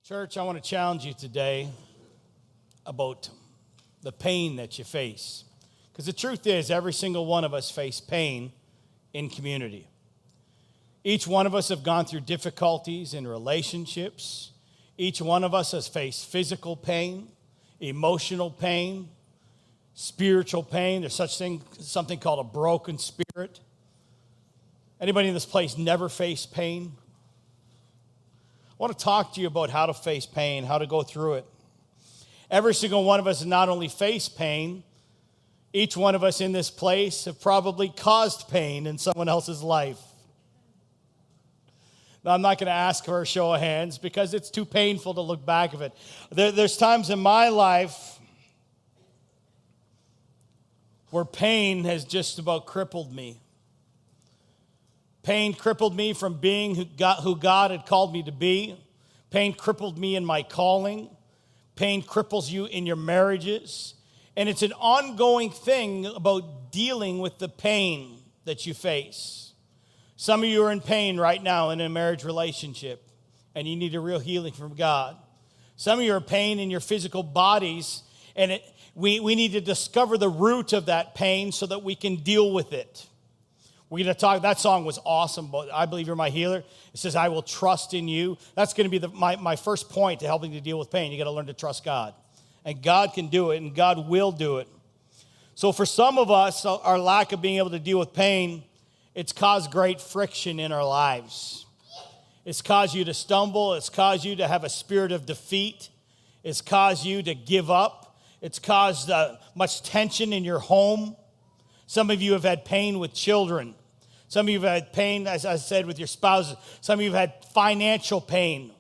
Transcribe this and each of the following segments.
Church, I want to challenge you today about the pain that you face. Because the truth is, every single one of us face pain in community. Each one of us have gone through difficulties in relationships. Each one of us has faced physical pain, emotional pain, spiritual pain. There's something called a broken spirit. Anybody in this place never faced pain? I want to talk to you about how to face pain, how to go through it. Every single one of us has not only faced pain, each one of us in this place have probably caused pain in someone else's life. Now, I'm not going to ask for a show of hands because it's too painful to look back of it. There's times in my life where pain has just about crippled me. Pain crippled me from being who God had called me to be. Pain crippled me in my calling. Pain cripples you in your marriages. And it's an ongoing thing about dealing with the pain that you face. Some of you are in pain right now in a marriage relationship, and you need a real healing from God. Some of you are in pain in your physical bodies, and we need to discover the root of that pain so that we can deal with it. We're going to talk. That song was awesome. But I believe you're my healer. It says, I will trust in you. That's going to be my first point to helping to deal with pain. You got to learn to trust God. And God can do it, and God will do it. So for some of us, our lack of being able to deal with pain, it's caused great friction in our lives. It's caused you to stumble. It's caused you to have a spirit of defeat. It's caused you to give up. It's caused much tension in your home. Some of you have had pain with children. Some of you have had pain, as I said, with your spouses. Some of you have had financial pain.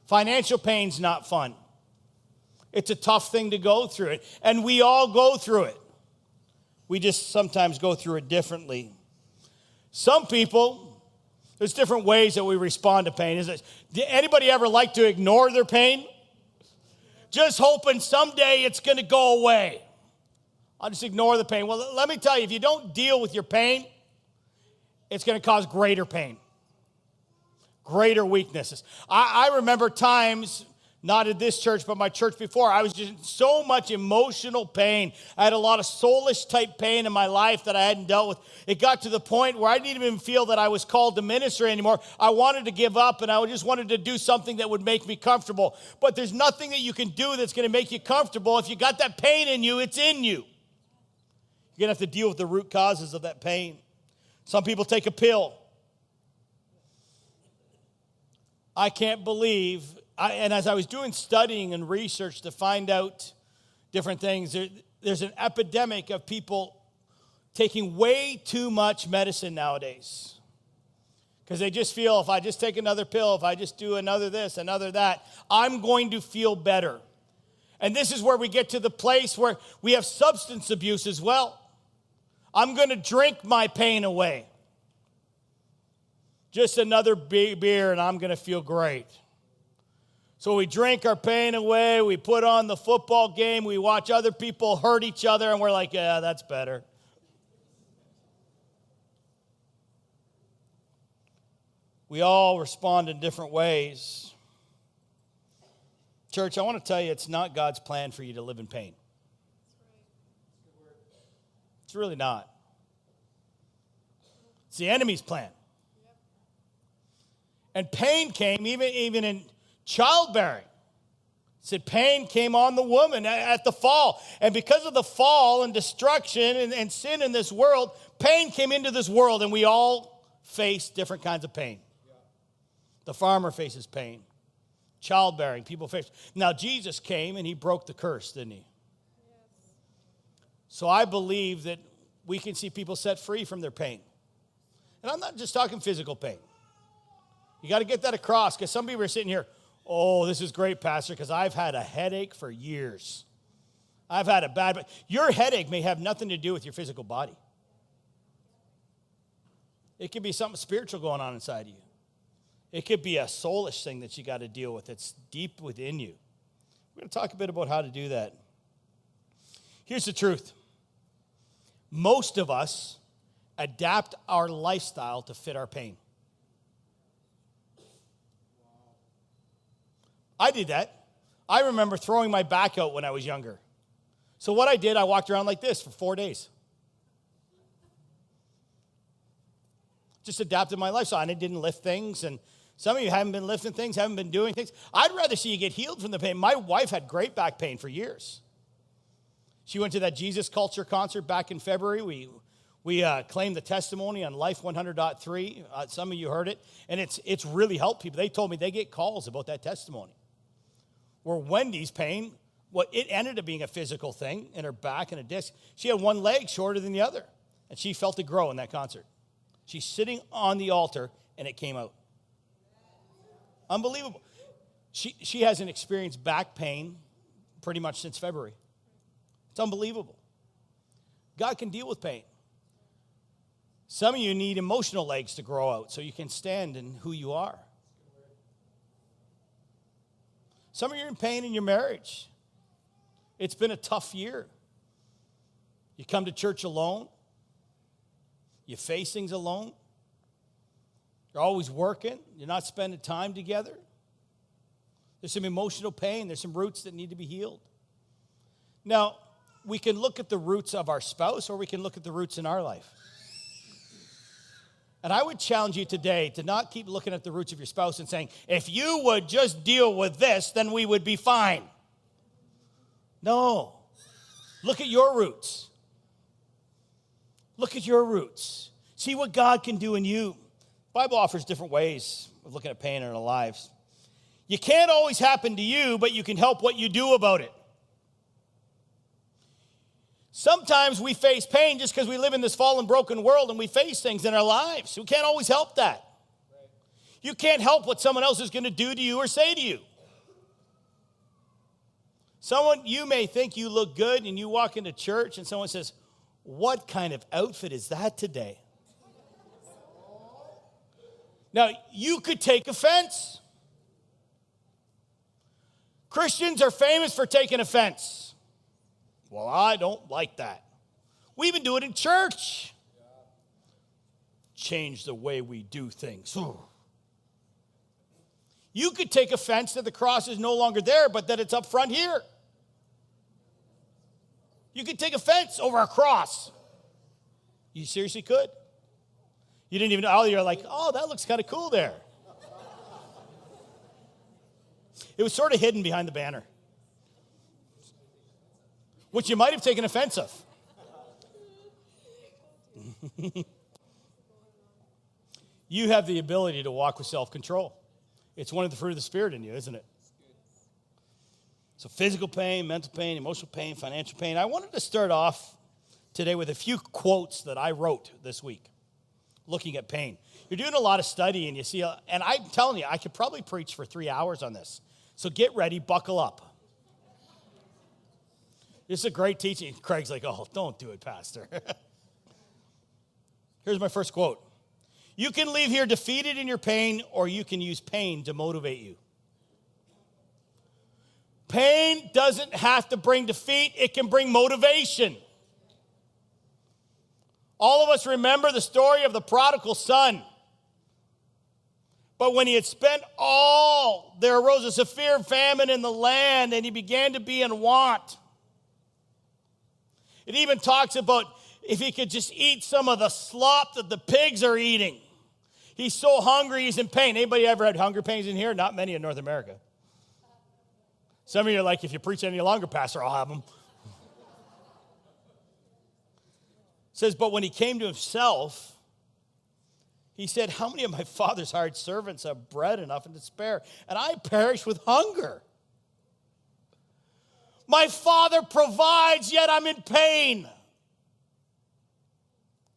Financial pain's not fun. It's a tough thing to go through it. And we all go through it. We just sometimes go through it differently. Some people, there's different ways that we respond to pain. Did anybody ever like to ignore their pain? Just hoping someday it's going to go away. I'll just ignore the pain. Well, let me tell you, if you don't deal with your pain, it's going to cause greater pain, greater weaknesses. I remember times, not at this church, but my church before, I was just in so much emotional pain. I had a lot of soulish type pain in my life that I hadn't dealt with. It got to the point where I didn't even feel that I was called to minister anymore. I wanted to give up, and I just wanted to do something that would make me comfortable. But there's nothing that you can do that's going to make you comfortable. If you got that pain in you, it's in you. You're going to have to deal with the root causes of that pain. Some people take a pill. I can't believe, and as I was doing studying and research to find out different things, there's an epidemic of people taking way too much medicine nowadays. Because they just feel, if I just take another pill, if I just do another this, another that, I'm going to feel better. And this is where we get to the place where we have substance abuse as well. I'm going to drink my pain away. Just another beer and I'm going to feel great. So we drink our pain away. We put on the football game. We watch other people hurt each other and we're like, yeah, that's better. We all respond in different ways. Church, I want to tell you, it's not God's plan for you to live in pain. It's really not. It's the enemy's plan. And pain came even in childbearing. It said pain came on the woman at the fall. And because of the fall and destruction and sin in this world, pain came into this world, and we all face different kinds of pain. The farmer faces pain. Childbearing, people face. Now, Jesus came and he broke the curse, didn't he? So I believe that we can see people set free from their pain. And I'm not just talking physical pain. You got to get that across, because some people are sitting here, oh, this is great, Pastor, because I've had a headache for years. I've had a bad, your headache may have nothing to do with your physical body. It could be something spiritual going on inside of you. It could be a soulish thing that you got to deal with. It's deep within you. We're going to talk a bit about how to do that. Here's the truth. Most of us adapt our lifestyle to fit our pain. I did that. I remember throwing my back out when I was younger. So what I did, I walked around like this for 4 days. Just adapted my lifestyle, and I didn't lift things. And some of you haven't been lifting things, haven't been doing things. I'd rather see you get healed from the pain. My wife had great back pain for years. She went to that Jesus Culture concert back in February. We claimed the testimony on Life 100.3. Some of you heard it, and it's really helped people. They told me they get calls about that testimony. Where Wendy's pain, it ended up being a physical thing in her back and a disc. She had one leg shorter than the other, and she felt it grow in that concert. She's sitting on the altar, and it came out. Unbelievable. She hasn't experienced back pain pretty much since February. It's unbelievable. God can deal with pain. Some of you need emotional legs to grow out so you can stand in who you are. Some of you are in pain in your marriage. It's been a tough year. You come to church alone. You face things alone. You're always working. You're not spending time together. There's some emotional pain. There's some roots that need to be healed. Now, we can look at the roots of our spouse, or we can look at the roots in our life. And I would challenge you today to not keep looking at the roots of your spouse and saying, if you would just deal with this, then we would be fine. No. Look at your roots. Look at your roots. See what God can do in you. The Bible offers different ways of looking at pain in our lives. You can't always happen to you, but you can help what you do about it. Sometimes we face pain just because we live in this fallen, broken world, and we face things in our lives. We can't always help that. You can't help what someone else is going to do to you or say to you. You may think you look good, and you walk into church, and someone says, what kind of outfit is that today? Now, you could take offense. Christians are famous for taking offense. Well, I don't like that. We even do it in church. Change the way we do things. You could take offense that the cross is no longer there, but that it's up front here. You could take offense over a cross. You seriously could. You didn't even know. You're like, oh, that looks kind of cool there. It was sort of hidden behind the banner, which you might have taken offense of. You have the ability to walk with self-control. It's one of the fruit of the Spirit in you, isn't it? So physical pain, mental pain, emotional pain, financial pain. I wanted to start off today with a few quotes that I wrote this week, looking at pain. You're doing a lot of study, and you see, and I'm telling you, I could probably preach for 3 hours on this. So get ready, buckle up. This is a great teaching. Craig's like, oh, don't do it, Pastor. Here's my first quote. You can leave here defeated in your pain, or you can use pain to motivate you. Pain doesn't have to bring defeat. It can bring motivation. All of us remember the story of the prodigal son. But when he had spent all, there arose a severe famine in the land, and he began to be in want. It even talks about if he could just eat some of the slop that the pigs are eating. He's so hungry, he's in pain. Anybody ever had hunger pains in here? Not many in North America. Some of you are like, if you preach any longer, Pastor, I'll have them. It says, but when he came to himself, he said, how many of my father's hired servants have bread enough and to spare, and I perish with hunger? My father provides, yet I'm in pain.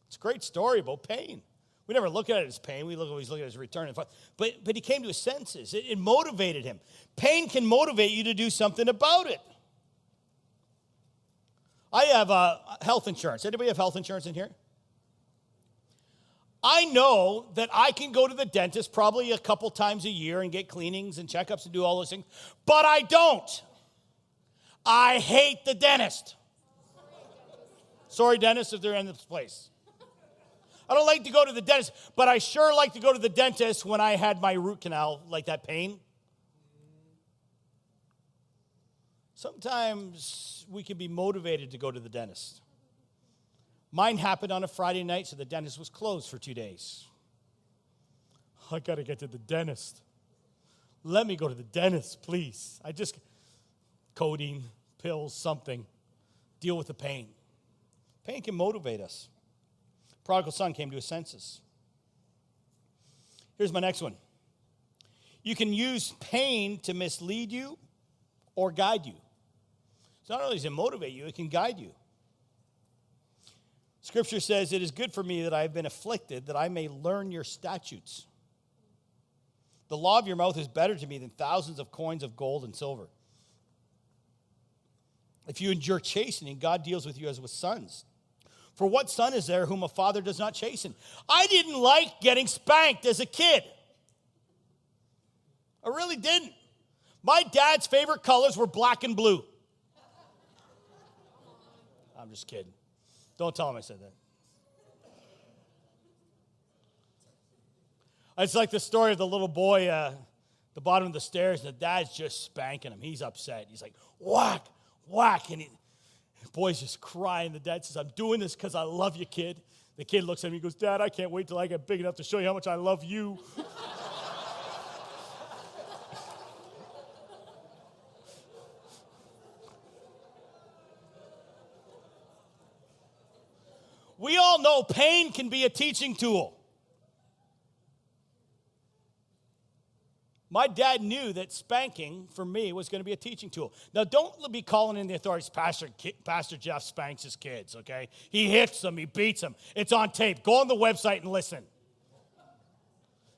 It's a great story about pain. We never look at it as pain. We always look at it as return. But he came to his senses. It motivated him. Pain can motivate you to do something about it. I have health insurance. Anybody have health insurance in here? I know that I can go to the dentist probably a couple times a year and get cleanings and checkups and do all those things, but I don't. I hate the dentist. Sorry, dentists, if they're in this place. I don't like to go to the dentist, but I sure like to go to the dentist when I had my root canal, like that pain. Sometimes we can be motivated to go to the dentist. Mine happened on a Friday night, so the dentist was closed for 2 days. I got to get to the dentist. Let me go to the dentist, please. Codeine, pills, something. Deal with the pain. Pain can motivate us. Prodigal son came to his senses. Here's my next one. You can use pain to mislead you or guide you. So not only does it motivate you, it can guide you. Scripture says, it is good for me that I have been afflicted, that I may learn your statutes. The law of your mouth is better to me than thousands of coins of gold and silver. If you endure chastening, God deals with you as with sons. For what son is there whom a father does not chasten? I didn't like getting spanked as a kid. I really didn't. My dad's favorite colors were black and blue. I'm just kidding. Don't tell him I said that. It's like the story of the little boy at the bottom of the stairs, and the dad's just spanking him. He's upset. He's like, whack, whack. And the boy's just crying. The dad says, I'm doing this because I love you, kid. The kid looks at him. He goes, Dad, I can't wait till I get big enough to show you how much I love you. We all know pain can be a teaching tool. My dad knew that spanking, for me, was going to be a teaching tool. Now, don't be calling in the authorities. Pastor Jeff spanks his kids, okay? He hits them. He beats them. It's on tape. Go on the website and listen.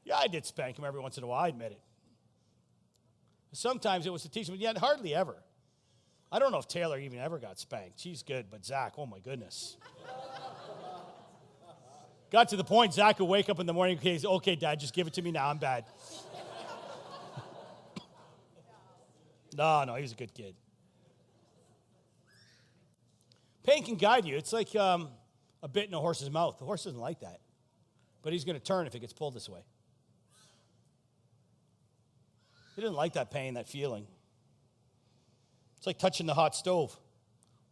Yeah, I did spank him every once in a while. I admit it. Sometimes it was to teach him, yet hardly ever. I don't know if Taylor even ever got spanked. She's good, but Zach, oh, my goodness. Got to the point, Zach would wake up in the morning and say, okay, Dad, just give it to me now. I'm bad. No, he's a good kid. Pain can guide you. It's like a bit in a horse's mouth. The horse doesn't like that. But he's going to turn if it gets pulled this way. He doesn't like that pain, that feeling. It's like touching the hot stove.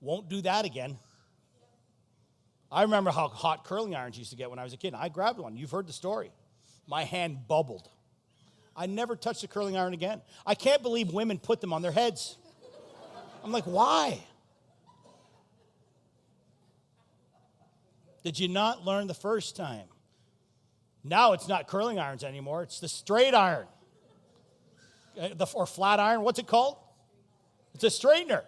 Won't do that again. I remember how hot curling irons used to get when I was a kid. I grabbed one. You've heard the story. My hand bubbled. I never touched a curling iron again. I can't believe women put them on their heads. I'm like, why? Did you not learn the first time? Now it's not curling irons anymore. It's the straight iron. Or flat iron. What's it called? It's a straightener.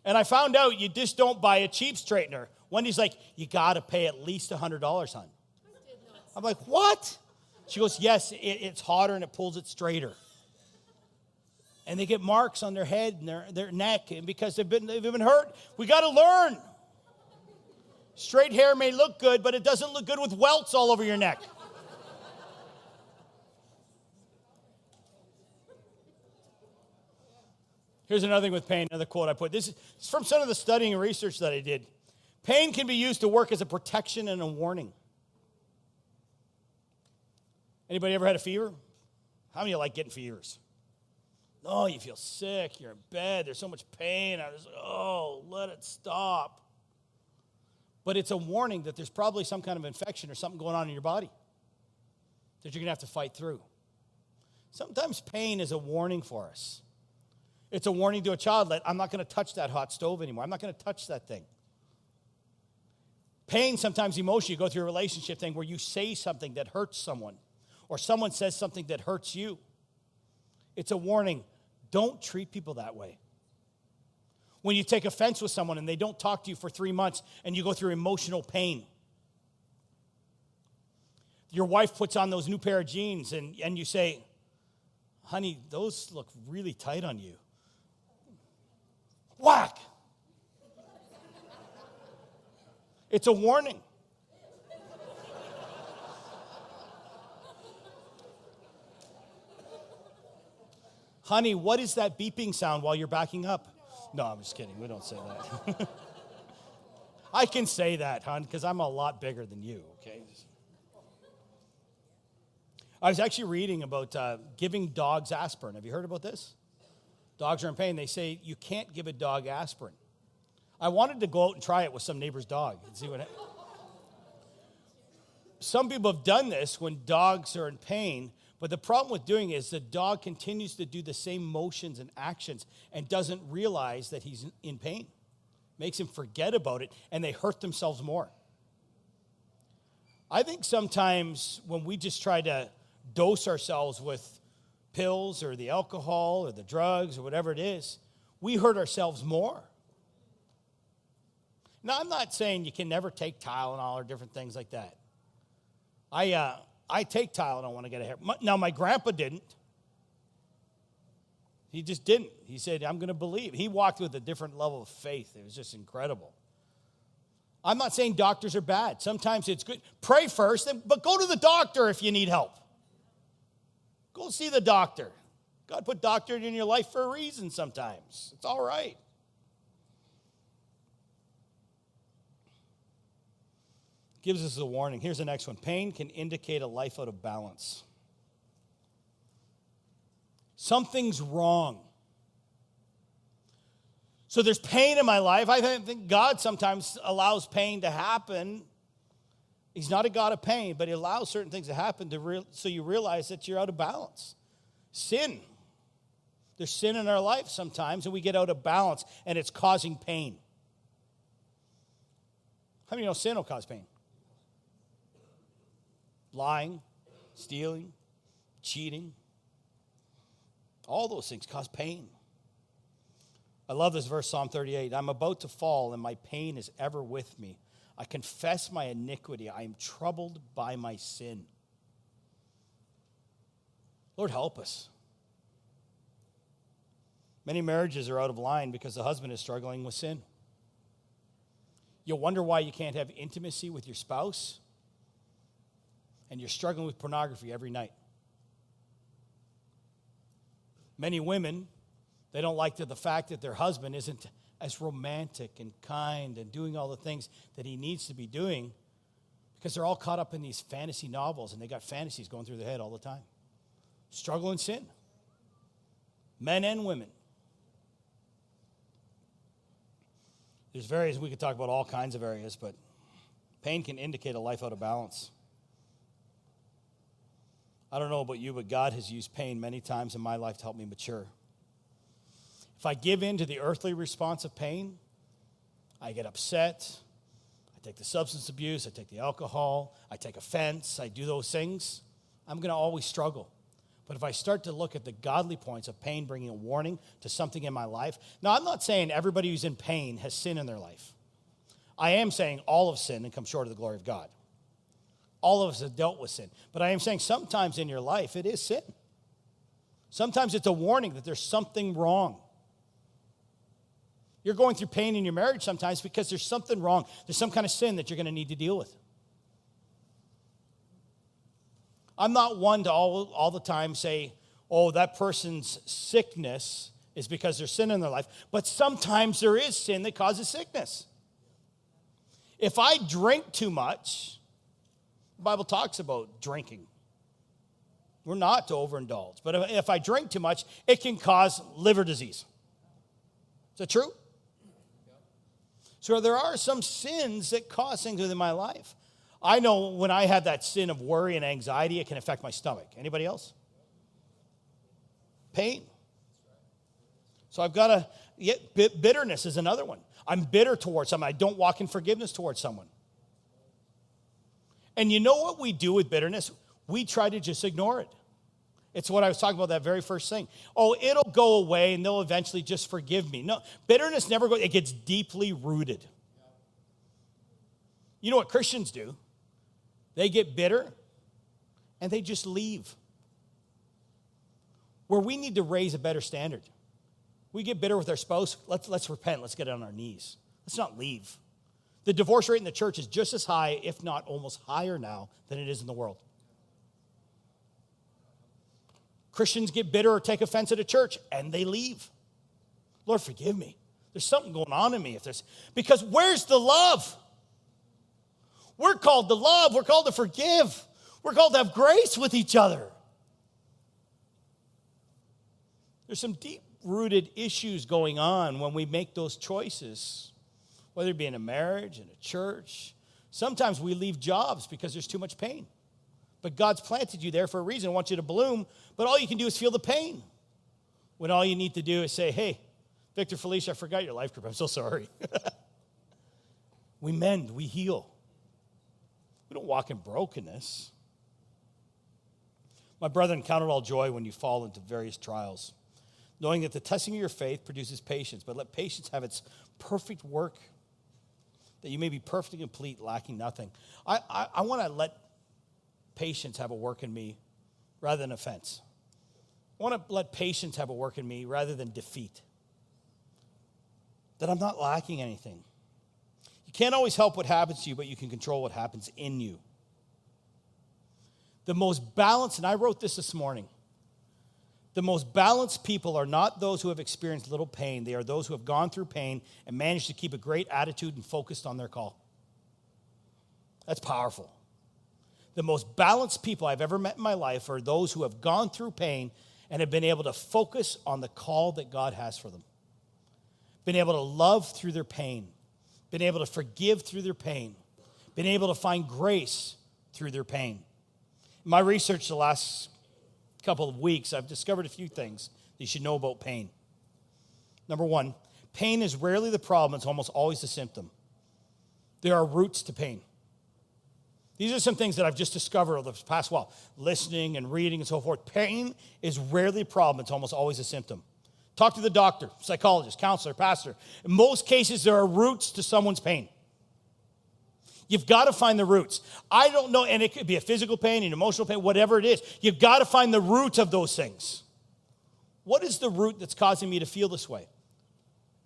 And I found out you just don't buy a cheap straightener. Wendy's like, you got to pay at least $100, hon. I'm like, what? She goes, yes, it's hotter and it pulls it straighter. And they get marks on their head and their neck because they've been hurt. We got to learn. Straight hair may look good, but it doesn't look good with welts all over your neck. Here's another thing with pain, another quote I put. This is from some of the studying and research that I did. Pain can be used to work as a protection and a warning. Anybody ever had a fever? How many of you like getting fevers? Oh, you feel sick. You're in bed. There's so much pain. I was like, oh, let it stop. But it's a warning that there's probably some kind of infection or something going on in your body that you're going to have to fight through. Sometimes pain is a warning for us. It's a warning to a child that I'm not going to touch that hot stove anymore. I'm not going to touch that thing. Pain, sometimes emotion, you go through a relationship thing where you say something that hurts someone. Or someone says something that hurts you. It's a warning. Don't treat people that way. When you take offense with someone and they don't talk to you for 3 months and you go through emotional pain. Your wife puts on those new pair of jeans and you say, honey, those look really tight on you. Whack! It's a warning. Honey, what is that beeping sound while you're backing up? No, I'm just kidding. We don't say that. I can say that, hon, because I'm a lot bigger than you, okay? I was actually reading about giving dogs aspirin. Have you heard about this? Dogs are in pain. They say you can't give a dog aspirin. I wanted to go out and try it with some neighbor's dog and see what. Some people have done this when dogs are in pain, but the problem with doing it is the dog continues to do the same motions and actions and doesn't realize that he's in pain. Makes him forget about it, and they hurt themselves more. I think sometimes when we just try to dose ourselves with pills or the alcohol or the drugs or whatever it is, we hurt ourselves more. Now, I'm not saying you can never take Tylenol or different things like that. I take Tylenol when I get a hair. Now, my grandpa didn't. He just didn't. He said, I'm going to believe. He walked with a different level of faith. It was just incredible. I'm not saying doctors are bad. Sometimes it's good. Pray first, but go to the doctor if you need help. Go see the doctor. God put doctor in your life for a reason sometimes. It's all right. Gives us a warning. Here's the next one. Pain can indicate a life out of balance. Something's wrong. So there's pain in my life. I think God sometimes allows pain to happen. He's not a God of pain, but he allows certain things to happen so you realize that you're out of balance. Sin. There's sin in our life sometimes, and we get out of balance, and it's causing pain. How many know sin will cause pain? Lying, stealing, cheating. All those things cause pain. I love this verse, Psalm 38. I'm about to fall, and my pain is ever with me. I confess my iniquity. I am troubled by my sin. Lord, help us. Many marriages are out of line because the husband is struggling with sin. You'll wonder why you can't have intimacy with your spouse, and you're struggling with pornography every night. Many women, they don't like the fact that their husband isn't as romantic and kind and doing all the things that he needs to be doing because they're all caught up in these fantasy novels and they got fantasies going through their head all the time. Struggle in sin. Men and women. There's various, we could talk about all kinds of areas, but pain can indicate a life out of balance. I don't know about you, but God has used pain many times in my life to help me mature. If I give in to the earthly response of pain, I get upset. I take the substance abuse. I take the alcohol. I take offense. I do those things. I'm going to always struggle. But if I start to look at the godly points of pain bringing a warning to something in my life. Now, I'm not saying everybody who's in pain has sin in their life. I am saying all have sinned and come short of the glory of God. All of us have dealt with sin. But I am saying sometimes in your life it is sin. Sometimes it's a warning that there's something wrong. You're going through pain in your marriage sometimes because there's something wrong. There's some kind of sin that you're going to need to deal with. I'm not one to all the time say, oh, that person's sickness is because there's sin in their life. But sometimes there is sin that causes sickness. If I drink too much, the Bible talks about drinking. We're not to overindulge. But if I drink too much, it can cause liver disease. Is that true? So there are some sins that cause things within my life. I know when I have that sin of worry and anxiety, it can affect my stomach. Anybody else? Pain. So I've got to, bitterness is another one. I'm bitter towards someone. I don't walk in forgiveness towards someone. And you know what we do with bitterness? We try to just ignore it. It's what I was talking about, that very first thing. Oh, it'll go away and they'll eventually just forgive me. No, bitterness never goes, it gets deeply rooted. You know what Christians do? They get bitter and they just leave. Where we need to raise a better standard. We get bitter with our spouse, let's repent, let's get on our knees. Let's not leave. The divorce rate in the church is just as high, if not almost higher now, than it is in the world. Christians get bitter or take offense at a church, and they leave. Lord, forgive me. There's something going on in me. Because where's the love? We're called to love. We're called to forgive. We're called to have grace with each other. There's some deep rooted issues going on when we make those choices, whether it be in a marriage, in a church. Sometimes we leave jobs because there's too much pain. But God's planted you there for a reason. I want you to bloom, but all you can do is feel the pain. When all you need to do is say, hey, Victor, Felicia, I forgot your life group. I'm so sorry. We mend, we heal. We don't walk in brokenness. My brethren, count it all joy when you fall into various trials, knowing that the testing of your faith produces patience, but let patience have its perfect work, that you may be perfectly complete, lacking nothing. I want to let patience have a work in me rather than offense. I want to let patience have a work in me rather than defeat, that I'm not lacking anything. You can't always help what happens to you, but you can control what happens in you. The most balanced, and I wrote this morning, the most balanced people are not those who have experienced little pain. They are those who have gone through pain and managed to keep a great attitude and focused on their call. That's powerful. The most balanced people I've ever met in my life are those who have gone through pain and have been able to focus on the call that God has for them. Been able to love through their pain. Been able to forgive through their pain. Been able to find grace through their pain. In my research the last couple of weeks, I've discovered a few things that you should know about pain. Number one, pain is rarely the problem. It's almost always the symptom. There are roots to pain. These are some things that I've just discovered over the past while, listening and reading and so forth. Pain is rarely a problem. It's almost always a symptom. Talk to the doctor, psychologist, counselor, pastor. In most cases, there are roots to someone's pain. You've got to find the roots. I don't know, and it could be a physical pain, an emotional pain, whatever it is. You've got to find the root of those things. What is the root that's causing me to feel this way?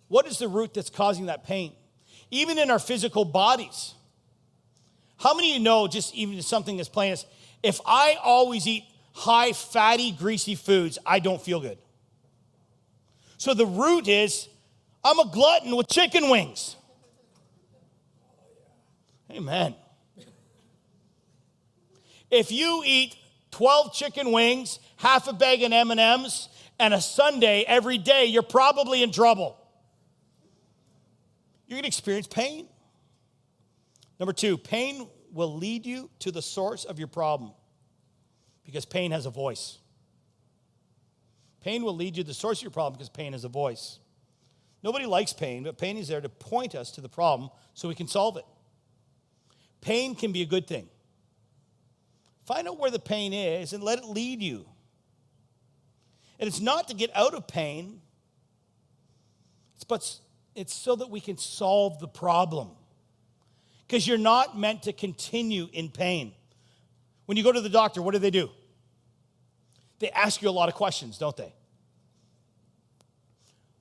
What is the root that's causing that pain? Even in our physical bodies. How many of you know, just even something as plain as, if I always eat high, fatty, greasy foods, I don't feel good. So the root is, I'm a glutton with chicken wings. Amen. If you eat 12 chicken wings, half a bag of M&Ms, and a sundae every day, you're probably in trouble. You're going to experience pain. Number two, pain will lead you to the source of your problem because pain has a voice. Pain will lead you to the source of your problem because pain has a voice. Nobody likes pain, but pain is there to point us to the problem so we can solve it. Pain can be a good thing. Find out where the pain is and let it lead you. And it's not to get out of pain, but it's so that we can solve the problem. Because you're not meant to continue in pain. When you go to the doctor, what do? They ask you a lot of questions, don't they?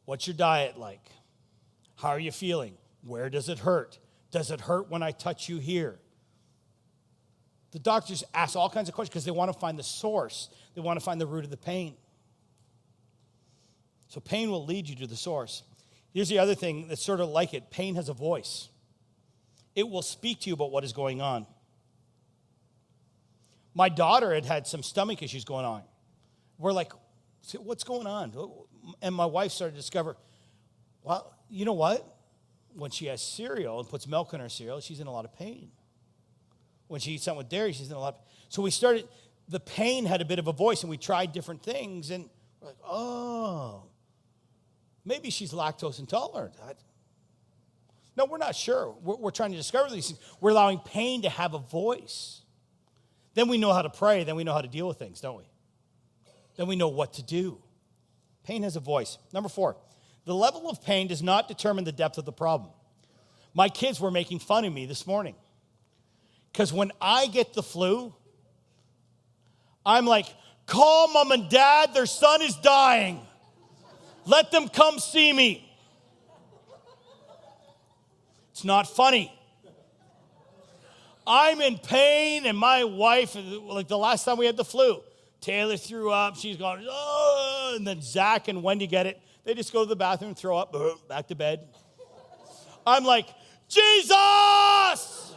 What's your diet like? How are you feeling? Where does it hurt? Does it hurt when I touch you here? The doctors ask all kinds of questions because they want to find the source. They want to find the root of the pain. So pain will lead you to the source. Here's the other thing that's sort of like it. Pain has a voice. It will speak to you about what is going on. My daughter had some stomach issues going on. We're like, what's going on? And my wife started to discover, well, you know what? When she has cereal and puts milk in her cereal, she's in a lot of pain. When she eats something with dairy, she's in a lot of pain. So we started, the pain had a bit of a voice, and we tried different things, and we're like, oh, maybe she's lactose intolerant. No, we're not sure. We're trying to discover these things. We're allowing pain to have a voice. Then we know how to pray. Then we know how to deal with things, don't we? Then we know what to do. Pain has a voice. Number 4, the level of pain does not determine the depth of the problem. My kids were making fun of me this morning. Because when I get the flu, I'm like, call mom and dad, their son is dying. Let them come see me. It's not funny. I'm in pain, and my wife, like the last time we had the flu, Taylor threw up, she's going, oh, and then Zach and Wendy get it. They just go to the bathroom, throw up, back to bed. I'm like, Jesus!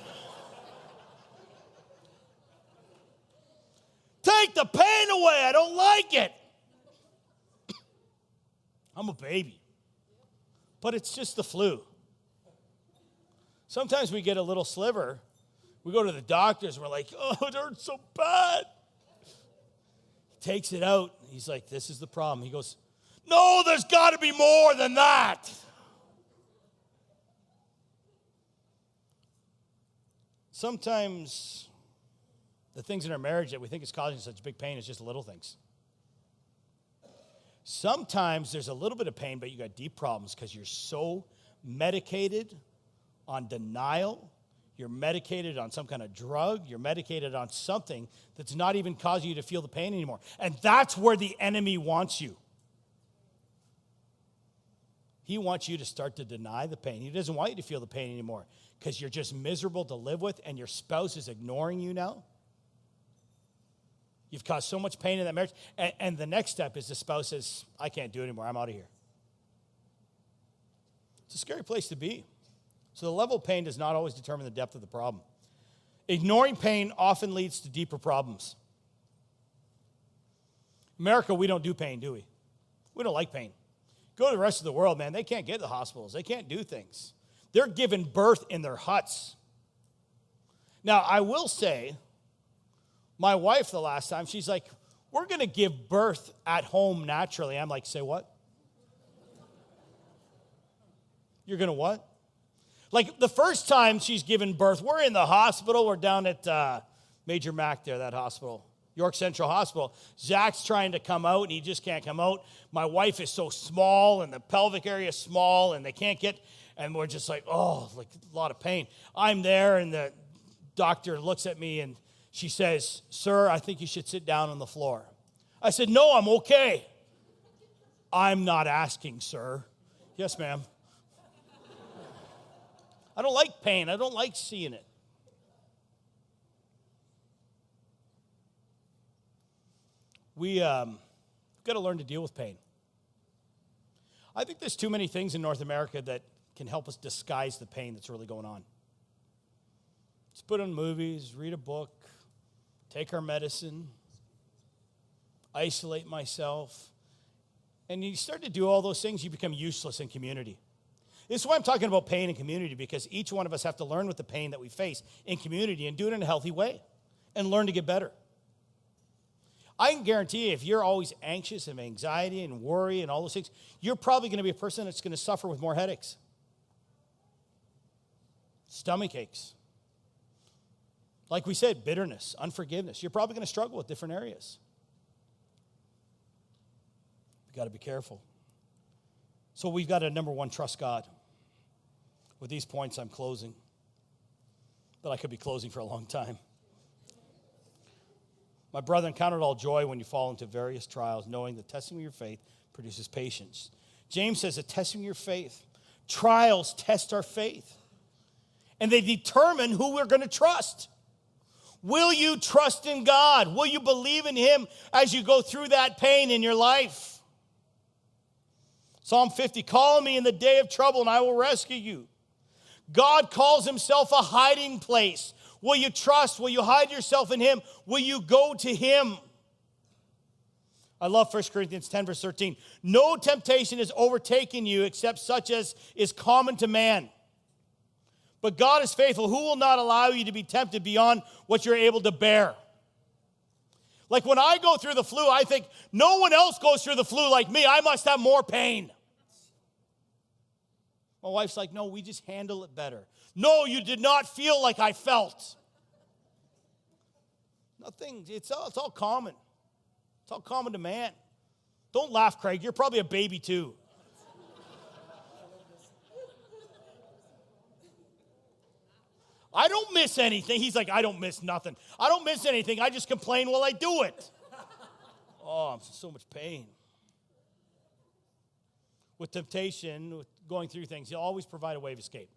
Take the pain away. I don't like it. I'm a baby. But it's just the flu. Sometimes we get a little sliver. We go to the doctors and we're like, oh, it hurts so bad. He takes it out. He's like, this is the problem. He goes, no, there's got to be more than that. Sometimes the things in our marriage that we think is causing such big pain is just little things. Sometimes there's a little bit of pain, but you got deep problems because you're so medicated on denial. You're medicated on some kind of drug. You're medicated on something that's not even causing you to feel the pain anymore. And that's where the enemy wants you. He wants you to start to deny the pain. He doesn't want you to feel the pain anymore because you're just miserable to live with and your spouse is ignoring you now. You've caused so much pain in that marriage. And the next step is the spouse says, I can't do it anymore. I'm out of here. It's a scary place to be. So the level of pain does not always determine the depth of the problem. Ignoring pain often leads to deeper problems. America, we don't do pain, do we? We don't like pain. Go to the rest of the world, man. They can't get to the hospitals. They can't do things. They're giving birth in their huts. Now, I will say, my wife the last time, she's like, we're going to give birth at home naturally. I'm like, say what? You're going to what? Like the first time she's given birth, we're in the hospital. We're down at Major Mac there, that hospital, York Central Hospital. Zach's trying to come out, and he just can't come out. My wife is so small, and the pelvic area is small, and they can't get, and we're just like, oh, like a lot of pain. I'm there, and the doctor looks at me, and she says, sir, I think you should sit down on the floor. I said, no, I'm okay. I'm not asking, sir. Yes, ma'am. I don't like pain. I don't like seeing it. We've got to learn to deal with pain. I think there's too many things in North America that can help us disguise the pain that's really going on. Let's put on movies, read a book, take our medicine, isolate myself. And you start to do all those things, you become useless in community. This is why I'm talking about pain in community, because each one of us have to learn with the pain that we face in community and do it in a healthy way and learn to get better. I can guarantee you, if you're always anxious and anxiety and worry and all those things, you're probably going to be a person that's going to suffer with more headaches, stomach aches. Like we said, bitterness, unforgiveness. You're probably going to struggle with different areas. We've got to be careful. So we've got to, number one, trust God. With these points, I'm closing. But I could be closing for a long time. My brethren, count it all joy when you fall into various trials, knowing the testing of your faith produces patience. James says that testing your faith, trials test our faith. And they determine who we're going to trust. Will you trust in God? Will you believe in Him as you go through that pain in your life? Psalm 50, call me in the day of trouble and I will rescue you. God calls Himself a hiding place. Will you trust? Will you hide yourself in Him? Will you go to Him? I love 1 Corinthians 10, verse 13. No temptation has overtaken you except such as is common to man. But God is faithful, who will not allow you to be tempted beyond what you're able to bear. Like when I go through the flu, I think no one else goes through the flu like me. I must have more pain. My wife's like, no, we just handle it better. No, you did not feel like I felt. Nothing, it's all common. It's all common to man. Don't laugh, Craig. You're probably a baby too. I don't miss anything. He's like, I don't miss nothing. I don't miss anything. I just complain while I do it. Oh, I'm in so much pain. With temptation, with going through things, He'll always provide a way of escape.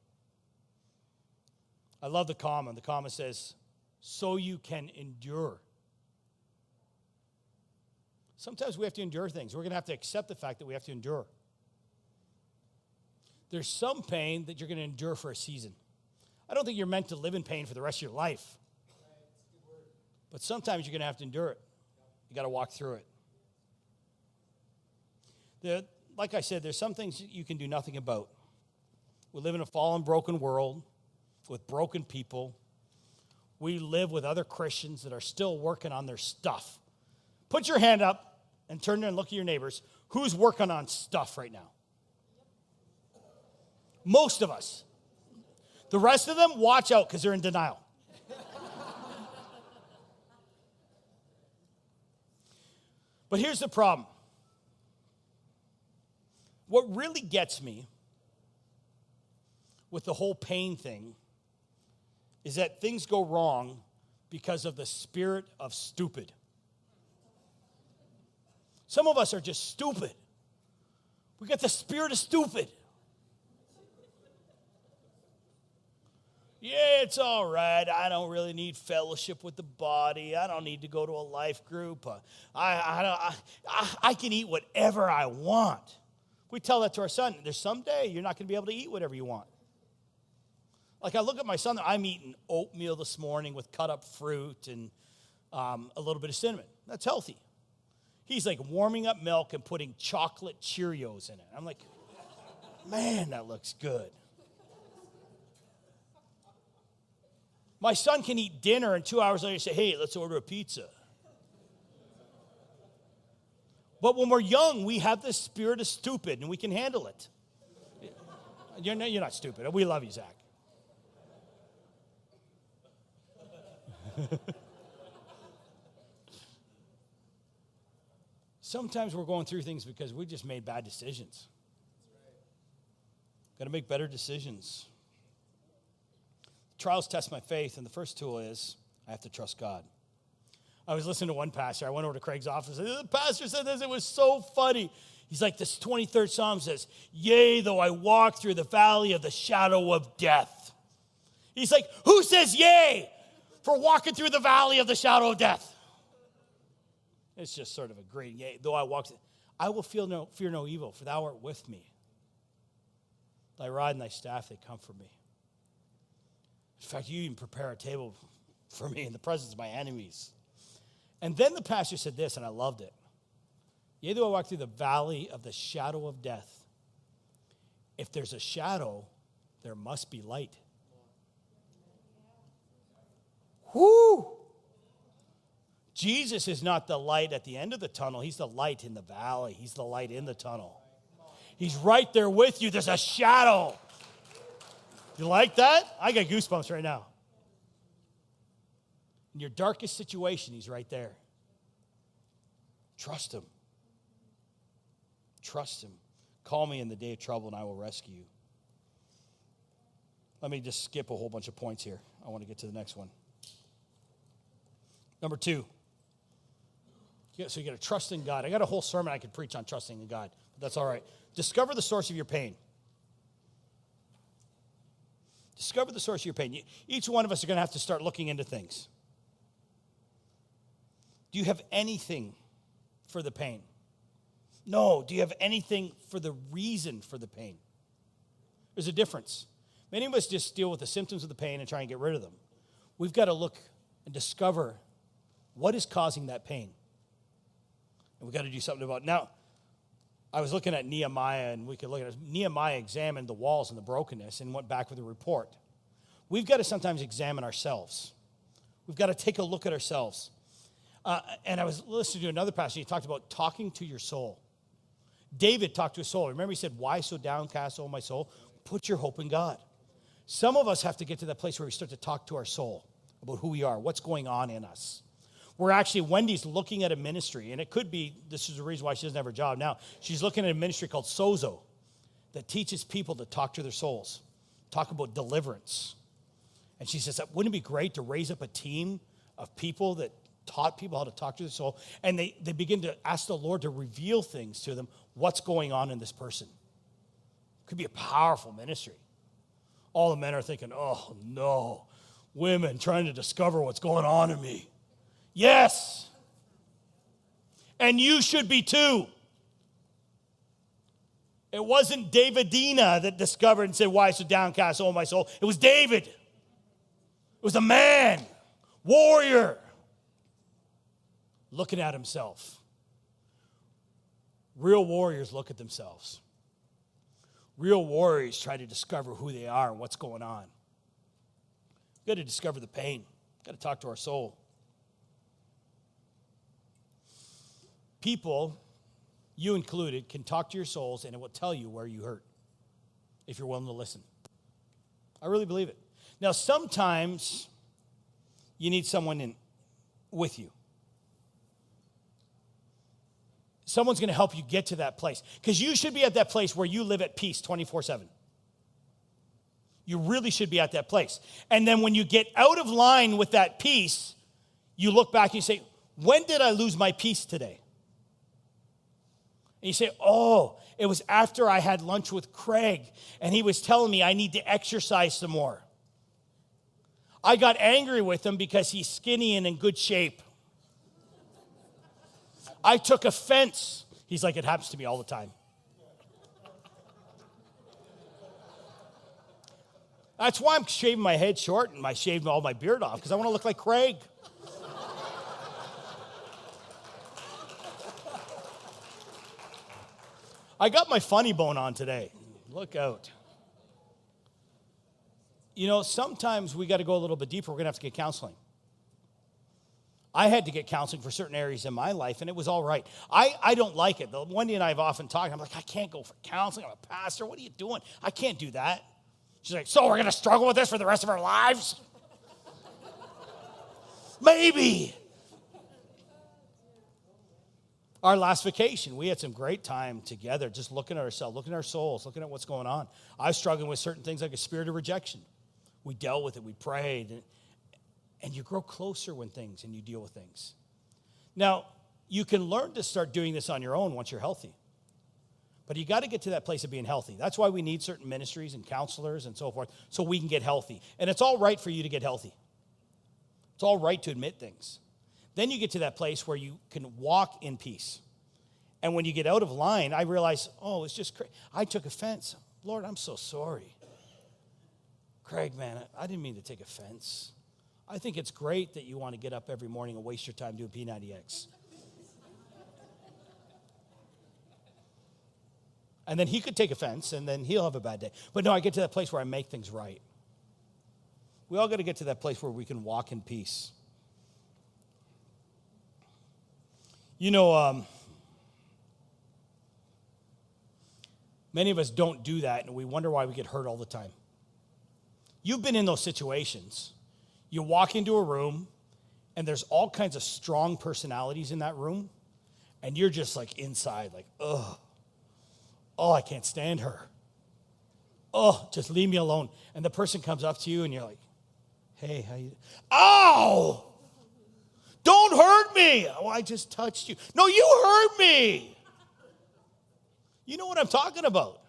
I love the comma. The comma says, so you can endure. Sometimes we have to endure things. We're going to have to accept the fact that we have to endure. There's some pain that you're going to endure for a season. I don't think you're meant to live in pain for the rest of your life. But sometimes you're going to have to endure it. You got to walk through it. like I said, there's some things you can do nothing about. We live in a fallen, broken world with broken people. We live with other Christians that are still working on their stuff. Put your hand up and turn and look at your neighbors. Who's working on stuff right now? Most of us. The rest of them, watch out because they're in denial. But here's the problem. What really gets me with the whole pain thing is that things go wrong because of the spirit of stupid. Some of us are just stupid. We got the spirit of stupid. Yeah, it's all right. I don't really need fellowship with the body. I don't need to go to a life group. I can eat whatever I want. We tell that to our son. There's someday you're not going to be able to eat whatever you want. Like I look at my son, I'm eating oatmeal this morning with cut up fruit and a little bit of cinnamon. That's healthy. He's like warming up milk and putting chocolate Cheerios in it. I'm like, man, that looks good. My son can eat dinner and 2 hours later say, hey, let's order a pizza. But when we're young, we have this spirit of stupid and we can handle it. You're not stupid. We love you, Zach. Sometimes we're going through things because we just made bad decisions. Got to make better decisions. Trials test my faith, and the first tool is I have to trust God. I was listening to one pastor. I went over to Craig's office. And the pastor said this. It was so funny. He's like, this 23rd Psalm says, yea, though I walk through the valley of the shadow of death. He's like, who says yea for walking through the valley of the shadow of death? It's just sort of a great, yea, though I walk, I will fear no evil, for thou art with me. Thy rod and thy staff, they comfort me. In fact, you even prepare a table for me in the presence of my enemies. And then the pastor said this, and I loved it. Yea, though I walk through the valley of the shadow of death, if there's a shadow, there must be light. Whoo! Jesus is not the light at the end of the tunnel. He's the light in the valley. He's the light in the tunnel. He's right there with you. There's a shadow. You like that? I got goosebumps right now. In your darkest situation, he's right there. Trust him. Trust him. Call me in the day of trouble and I will rescue you. Let me just skip a whole bunch of points here. I want to get to the next one. Number 2. So you got to trust in God. I got a whole sermon I could preach on trusting in God, but that's all right. Discover the source of your pain. Discover the source of your pain. Each one of us are going to have to start looking into things. Do you have anything for the pain? No. Do you have anything for the reason for the pain? There's a difference. Many of us just deal with the symptoms of the pain and try and get rid of them. We've got to look and discover what is causing that pain. And we've got to do something about it. Now, I was looking at Nehemiah, and we could look at it. Nehemiah examined the walls and the brokenness and went back with a report. We've got to sometimes examine ourselves. We've got to take a look at ourselves. And I was listening to another pastor. He talked about talking to your soul. David talked to his soul. Remember, he said, why so downcast, O my soul? Put your hope in God. Some of us have to get to that place where we start to talk to our soul about who we are, what's going on in us. We're actually, Wendy's looking at a ministry, and it could be, this is the reason why she doesn't have her job now. She's looking at a ministry called Sozo that teaches people to talk to their souls, talk about deliverance. And she says, wouldn't it be great to raise up a team of people that taught people how to talk to their soul? And they begin to ask the Lord to reveal things to them, what's going on in this person. Could be a powerful ministry. All the men are thinking, oh, no, women trying to discover what's going on in me. Yes. And you should be too. It wasn't Davidina that discovered and said, why so downcast, oh my soul? It was David. It was a man, warrior, looking at himself. Real warriors look at themselves. Real warriors try to discover who they are and what's going on. We've got to discover the pain. We've got to talk to our soul. People, you included, can talk to your souls and it will tell you where you hurt if you're willing to listen. I really believe it. Now, sometimes you need someone with you. Someone's going to help you get to that place. Because you should be at that place where you live at peace 24/7. You really should be at that place. And then when you get out of line with that peace, you look back and you say, when did I lose my peace today? And you say, oh, it was after I had lunch with Craig, and he was telling me I need to exercise some more. I got angry with him because he's skinny and in good shape. I took offense. He's like, it happens to me all the time. That's why I'm shaving my head short and shaving all my beard off, because I want to look like Craig. I got my funny bone on today. Look out. You know, sometimes we got to go a little bit deeper. We're going to have to get counseling. I had to get counseling for certain areas in my life, and it was all right. I don't like it. Wendy and I have often talked. I'm like, I can't go for counseling. I'm a pastor. What are you doing? I can't do that. She's like, so we're going to struggle with this for the rest of our lives? Maybe. Our last vacation, we had some great time together, just looking at ourselves, looking at our souls, looking at what's going on. I was struggling with certain things like a spirit of rejection. We dealt with it. We prayed. And you grow closer when you deal with things. Now, you can learn to start doing this on your own once you're healthy. But you got to get to that place of being healthy. That's why we need certain ministries and counselors and so forth, so we can get healthy. And it's all right for you to get healthy. It's all right to admit things. Then you get to that place where you can walk in peace. And when you get out of line, I realize, oh, it's just I took offense. Lord, I'm so sorry. Craig, man, I didn't mean to take offense. I think it's great that you want to get up every morning and waste your time doing P90X. And then he could take offense, and then he'll have a bad day. But no, I get to that place where I make things right. We all got to get to that place where we can walk in peace. You know, many of us don't do that, and we wonder why we get hurt all the time. You've been in those situations. You walk into a room, and there's all kinds of strong personalities in that room, and you're just like inside, like, ugh. Oh, I can't stand her. Oh, just leave me alone. And the person comes up to you, and you're like, hey, how you? Ow! Don't hurt me. Oh, I just touched you. No, you hurt me. You know what I'm talking about.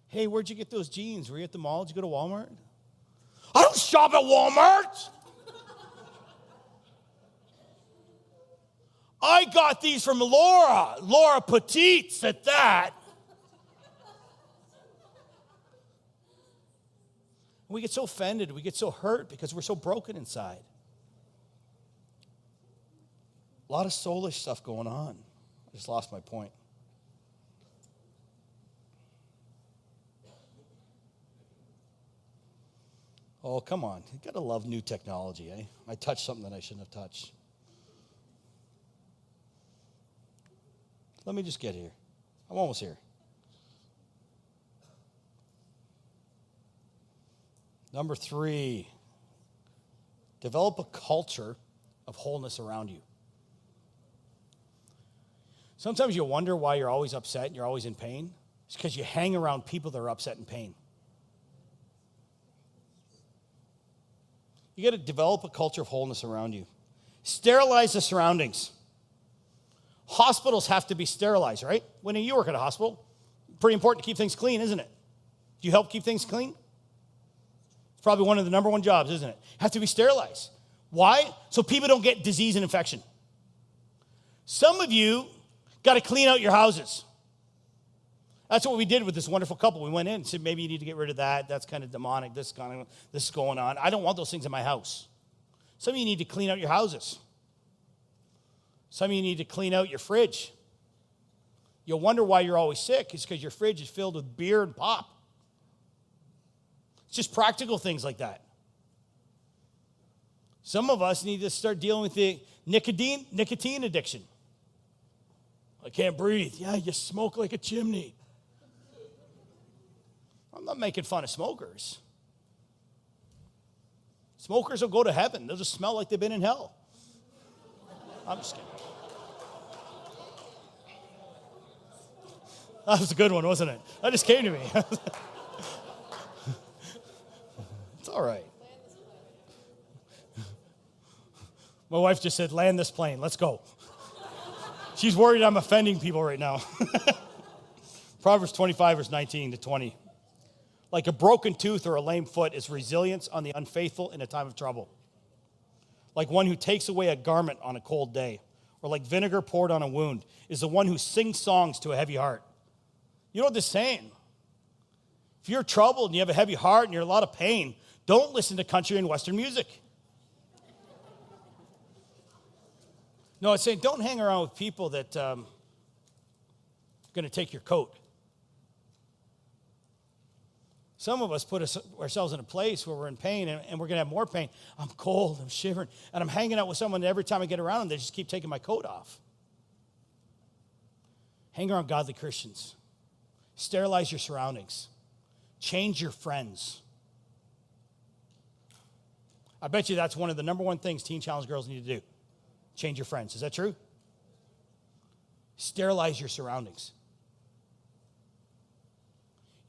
Hey, where'd you get those jeans? Were you at the mall? Did you go to Walmart? I don't shop at Walmart. I got these from Laura Petite's at that. We get so offended, we get so hurt because we're so broken inside. A lot of soulish stuff going on. I just lost my point. Oh, come on. You got to love new technology, eh? I touched something that I shouldn't have touched. Let me just get here. I'm almost here. Number 3, develop a culture of wholeness around you. Sometimes you wonder why you're always upset and you're always in pain. It's because you hang around people that are upset and pain. You got to develop a culture of wholeness around you. Sterilize the surroundings. Hospitals have to be sterilized, right? When you work at a hospital, pretty important to keep things clean, isn't it? Do you help keep things clean? It's probably one of the number one jobs, isn't it? Have to be sterilized. Why? So people don't get disease and infection. Some of you got to clean out your houses. That's what we did with this wonderful couple. We went in and said, maybe you need to get rid of that. That's kind of demonic. This is going on. I don't want those things in my house. Some of you need to clean out your houses. Some of you need to clean out your fridge. You'll wonder why you're always sick. It's because your fridge is filled with beer and pop. It's just practical things like that. Some of us need to start dealing with the nicotine addiction. I can't breathe. Yeah, you smoke like a chimney. I'm not making fun of smokers. Smokers will go to heaven. They'll just smell like they've been in hell. I'm just kidding. That was a good one, wasn't it? That just came to me. It's all right. My wife just said, land this plane. Let's go. She's worried I'm offending people right now. Proverbs 25, verse 19 to 20. Like a broken tooth or a lame foot is resilience on the unfaithful in a time of trouble. Like one who takes away a garment on a cold day, or like vinegar poured on a wound, is the one who sings songs to a heavy heart. You know what this is saying? If you're troubled and you have a heavy heart and you're in a lot of pain, don't listen to country and Western music. No, it's saying don't hang around with people that are going to take your coat. Some of us put ourselves in a place where we're in pain and we're going to have more pain. I'm cold, I'm shivering, and I'm hanging out with someone, and every time I get around them, they just keep taking my coat off. Hang around godly Christians. Sterilize your surroundings. Change your friends. I bet you that's one of the number one things Teen Challenge girls need to do. Change your friends. Is that true? Sterilize your surroundings.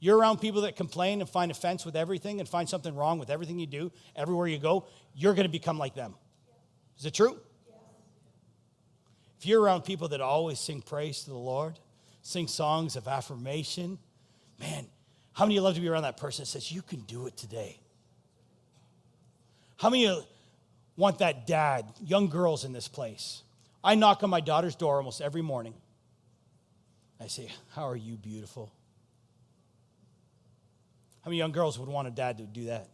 You're around people that complain and find offense with everything and find something wrong with everything you do, everywhere you go, you're going to become like them. Is it true? If you're around people that always sing praise to the Lord, sing songs of affirmation, man, how many of you love to be around that person that says, you can do it today? How many of you want that dad, young girls in this place? I knock on my daughter's door almost every morning. I say, how are you beautiful? How many young girls would want a dad to do that?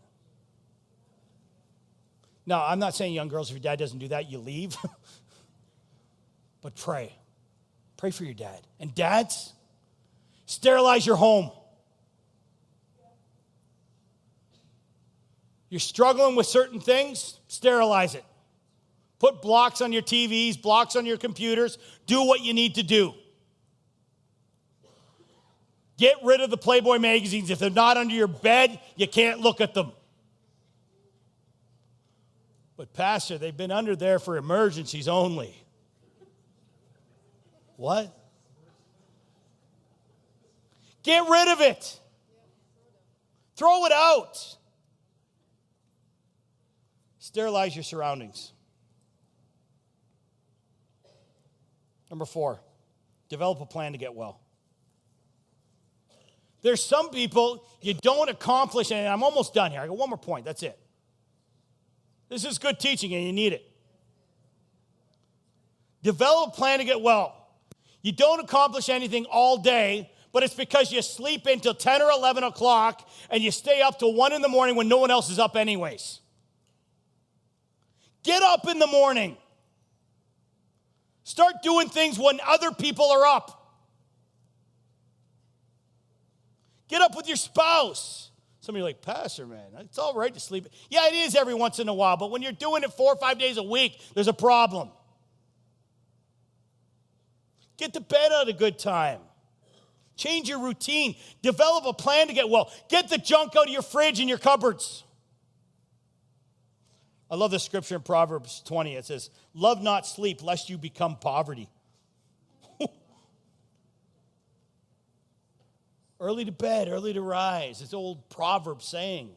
Now, I'm not saying young girls, if your dad doesn't do that, you leave. But pray. Pray for your dad. And dads, sterilize your home. You're struggling with certain things, sterilize it. Put blocks on your TVs, blocks on your computers. Do what you need to do. Get rid of the Playboy magazines. If they're not under your bed, you can't look at them. But Pastor, they've been under there for emergencies only. What? Get rid of it. Throw it out. Sterilize your surroundings. Number 4, develop a plan to get well. There's some people you don't accomplish, and I'm almost done here. I got one more point. That's it. This is good teaching, and you need it. Develop a plan to get well. You don't accomplish anything all day, but it's because you sleep until 10 or 11 o'clock, and you stay up till 1 in the morning when no one else is up anyways. Get up in the morning. Start doing things when other people are up. Get up with your spouse. Some of you are like, Pastor, man, it's all right to sleep. Yeah, it is every once in a while, but when you're doing it 4 or 5 days a week, there's a problem. Get to bed at a good time. Change your routine. Develop a plan to get well. Get the junk out of your fridge and your cupboards. I love this scripture in Proverbs 20. It says, love not sleep, lest you become poverty. Early to bed, early to rise. It's old proverb saying.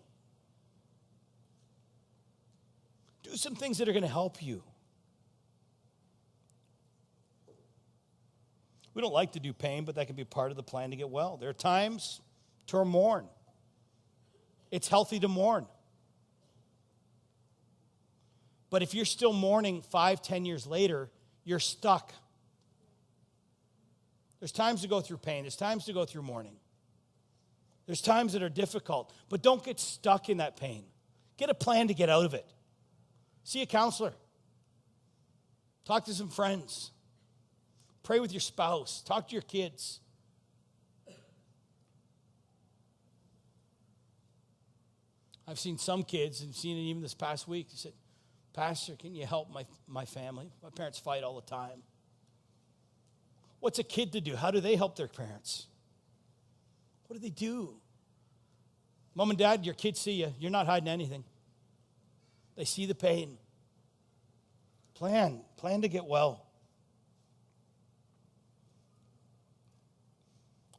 Do some things that are going to help you. We don't like to do pain, but that can be part of the plan to get well. There are times to mourn. It's healthy to mourn. But if you're still mourning 5, 10 years later, you're stuck. There's times to go through pain. There's times to go through mourning. There's times that are difficult, but don't get stuck in that pain. Get a plan to get out of it. See a counselor. Talk to some friends. Pray with your spouse. Talk to your kids. I've seen some kids, and seen it even this past week. They said, Pastor, can you help my family? My parents fight all the time. What's a kid to do? How do they help their parents? What do they do? Mom and dad, your kids see you. You're not hiding anything. They see the pain. Plan to get well.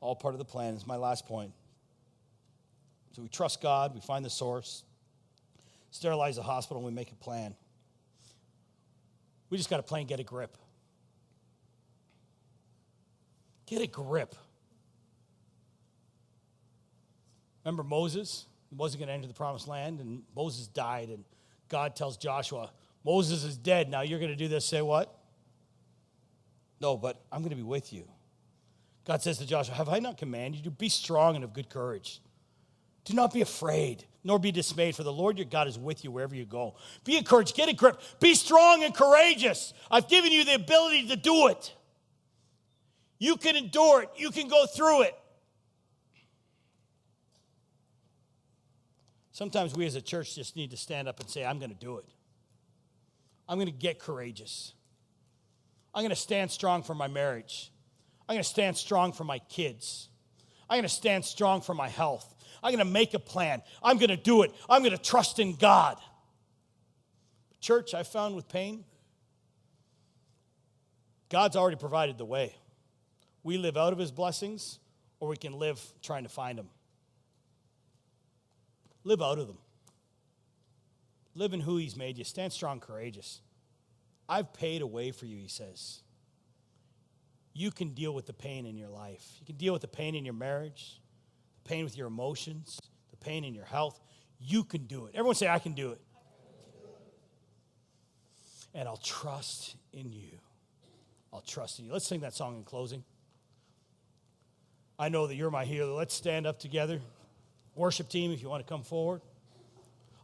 All part of the plan is my last point. So we trust God, we find the source, sterilize the hospital, and we make a plan. We just got to plan, get a grip. Get a grip. Remember Moses? He wasn't going to enter the promised land, and Moses died, and God tells Joshua, Moses is dead. Now you're going to do this. Say what? No, but I'm going to be with you. God says to Joshua, have I not commanded you to be strong and of good courage? Do not be afraid, nor be dismayed, for the Lord your God is with you wherever you go. Be encouraged, get a grip, be strong and courageous. I've given you the ability to do it. You can endure it. You can go through it. Sometimes we as a church just need to stand up and say, I'm going to do it. I'm going to get courageous. I'm going to stand strong for my marriage. I'm going to stand strong for my kids. I'm going to stand strong for my health. I'm going to make a plan. I'm going to do it. I'm going to trust in God. Church, I found with pain, God's already provided the way. We live out of his blessings, or we can live trying to find them. Live out of them. Live in who he's made you. Stand strong, courageous. I've paid a way for you, he says. You can deal with the pain in your life. You can deal with the pain in your marriage, the pain with your emotions, the pain in your health. You can do it. Everyone say, I can do it. And I'll trust in you. I'll trust in you. Let's sing that song in closing. I know that you're my healer. Let's stand up together. Worship team, if you want to come forward.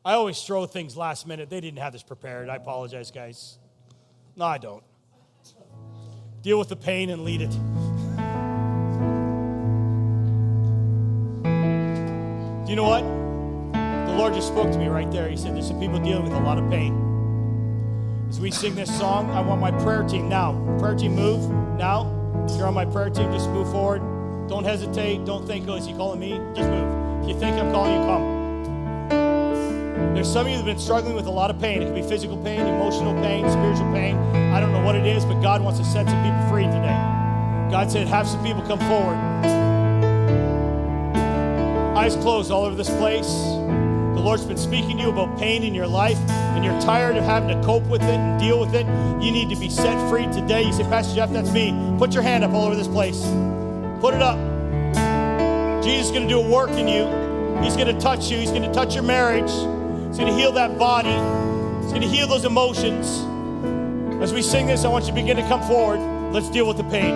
I always throw things last minute. They didn't have this prepared. I apologize, guys. No, I don't. Deal with the pain and lead it. Do you know what? The Lord just spoke to me right there. He said there's some people dealing with a lot of pain. As we sing this song, I want my prayer team now. Prayer team, move now. If you're on my prayer team, just move forward. Don't hesitate. Don't think, oh, is he calling me? Just move. If you think I'm calling you, come. There's some of you that have been struggling with a lot of pain. It could be physical pain, emotional pain, spiritual pain. I don't know what it is, but God wants to set some people free today. God said, have some people come forward. Eyes closed all over this place. The Lord's been speaking to you about pain in your life, and you're tired of having to cope with it and deal with it. You need to be set free today. You say, Pastor Jeff, that's me. Put your hand up all over this place. Put it up. Jesus is going to do a work in you. He's going to touch you. He's going to touch your marriage. He's going to heal that body. He's going to heal those emotions. As we sing this, I want you to begin to come forward. Let's deal with the pain.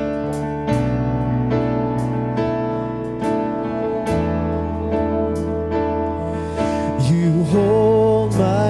You hold my